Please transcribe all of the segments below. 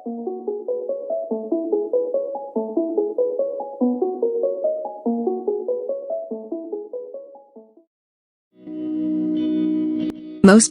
Most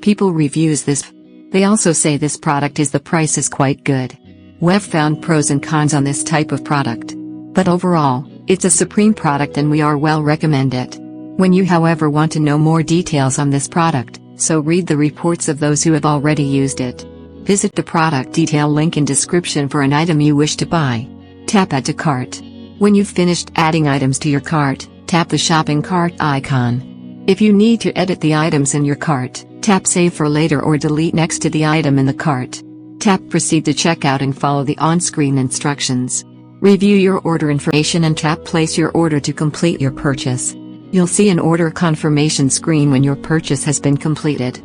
people reviews this. They also say this product the price is quite good. We've found pros and cons on this type of product. But overall, it's a supreme product and we are well recommend it. When you however want to know more details on this product, so read the reports of those who have already used it. Visit the product detail link in description for an item you wish to buy. Tap add to cart. When you've finished adding items to your cart, tap the shopping cart icon. If you need to edit the items in your cart, tap save for later or delete next to the item in the cart. Tap proceed to checkout and follow the on-screen instructions. Review your order information and tap place your order to complete your purchase. You'll see an order confirmation screen when your purchase has been completed.